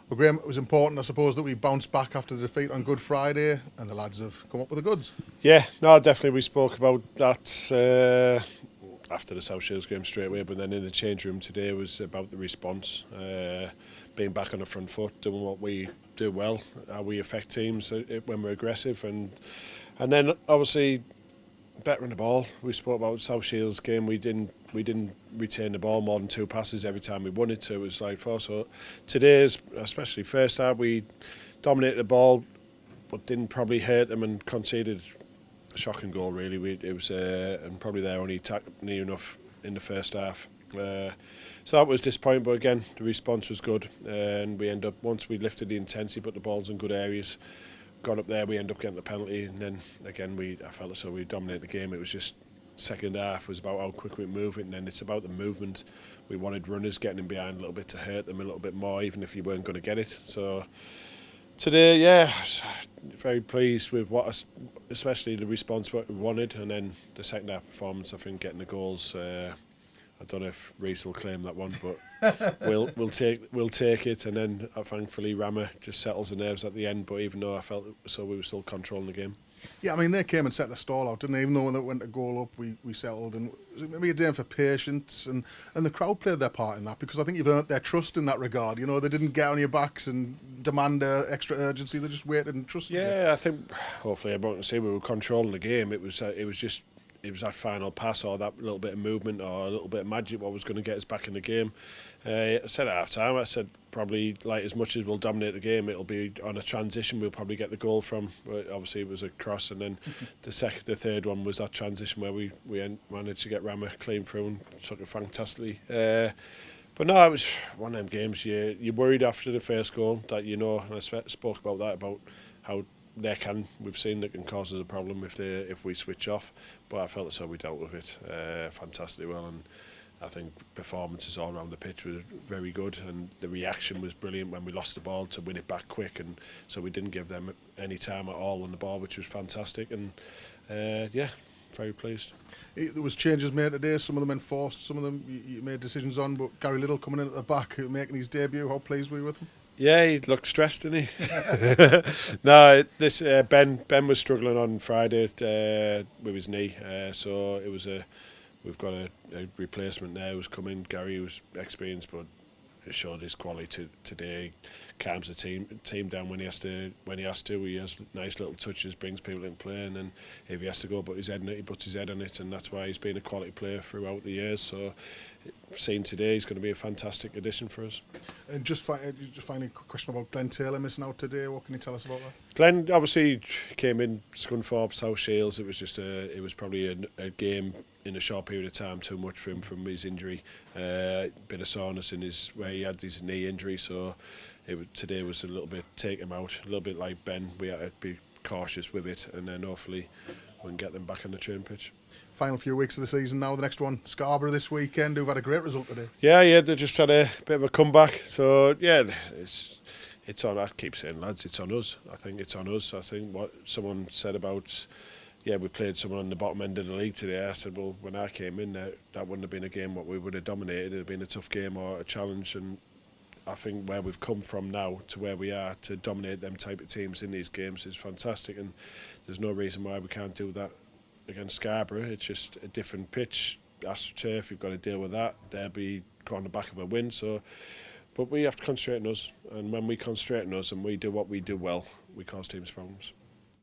Well, Graeme, it was important, I suppose, that we bounced back after the defeat on Good Friday, and the lads have come up with the goods. Yeah, no, definitely we spoke about that after the South Shields game straight away, but then in the change room today was about the response, being back on the front foot, doing what we do well, how we affect teams when we're aggressive, and then obviously better on the ball. We spoke about South Shields game. We didn't retain the ball more than 2 passes every time we wanted to. It was like 4. So today's, especially first half, we dominated the ball, but didn't probably hurt them and conceded a shocking goal. Really, it was and probably their only attack near enough in the first half. So that was disappointing. But again, the response was good, and we end up once we lifted the intensity, put the balls in good areas. Got up there, we end up getting the penalty, and then again I felt as though we dominated the game. It was just second half was about how quick we move it, and then it's about the movement. We wanted runners getting in behind a little bit to hurt them a little bit more, even if you weren't going to get it. So today, yeah, very pleased with especially the response what we wanted, and then the second half performance. I think getting the goals. I don't know if Reece will claim that one, but we'll take it, and then thankfully Rama just settles the nerves at the end. But even though I felt so, we were still controlling the game. Yeah, I mean, they came and set the stall out, didn't they? Even though when it went to goal up, we settled, and it was maybe a day for patience, and the crowd played their part in that, because I think you've earned their trust in that regard. You know, they didn't get on your backs and demand extra urgency. They just waited and trusted you. Yeah, I think hopefully everyone can see we were controlling the game. It was that final pass or that little bit of movement or a little bit of magic what was going to get us back in the game. I said at half time, I said probably like as much as we'll dominate the game, it'll be on a transition we'll probably get the goal from. But obviously it was a cross, and then the third one was that transition where we managed to get Rama clean through and took it fantastically. But no, it was one of them games. You're worried after the first goal that and I spoke about that, about how we've seen that can cause us a problem if we switch off, but I felt as though we dealt with it fantastically well, and I think performances all around the pitch were very good, and the reaction was brilliant when we lost the ball to win it back quick, and so we didn't give them any time at all on the ball, which was fantastic, and very pleased. There was changes made today, some of them enforced, some of them you made decisions on, but Gary Little coming in at the back, making his debut, how pleased were you with him? Yeah, he looked stressed, didn't he? No, Ben was struggling on Friday with his knee, so we've got a replacement there who's come in. Gary was experienced, but it showed his quality today. Calms the team down when he has to. He has nice little touches, brings people in play, and then if he has to go, he puts his head on it, and that's why he's been a quality player throughout the years. So, seeing today, he's going to be a fantastic addition for us. And just finally, a question about Glenn Taylor missing out today. What can you tell us about that? Glenn obviously came in Scunthorpe, South Shields. It was probably a game in a short period of time too much for him from his injury. Bit of soreness in where he had his knee injury, so today was a little bit take him out, a little bit like Ben. We had to be cautious with it, and then hopefully we can get them back on the training pitch. Final few weeks of the season now. The next one, Scarborough this weekend, who've had a great result today. Yeah, they just had a bit of a comeback. So yeah, it's on. I keep saying, lads, it's on us. I think it's on us. I think what someone said about, we played someone on the bottom end of the league today. I said, well, when I came in, that wouldn't have been a game what we would have dominated. It would have been a tough game or a challenge, and I think where we've come from now to where we are to dominate them type of teams in these games is fantastic, and there's no reason why we can't do that against Scarborough. It's just a different pitch, AstroTurf. You've got to deal with that. They'll be on the back of a win. So, but we have to concentrate on us, and when we concentrate on us and we do what we do well, we cause teams problems.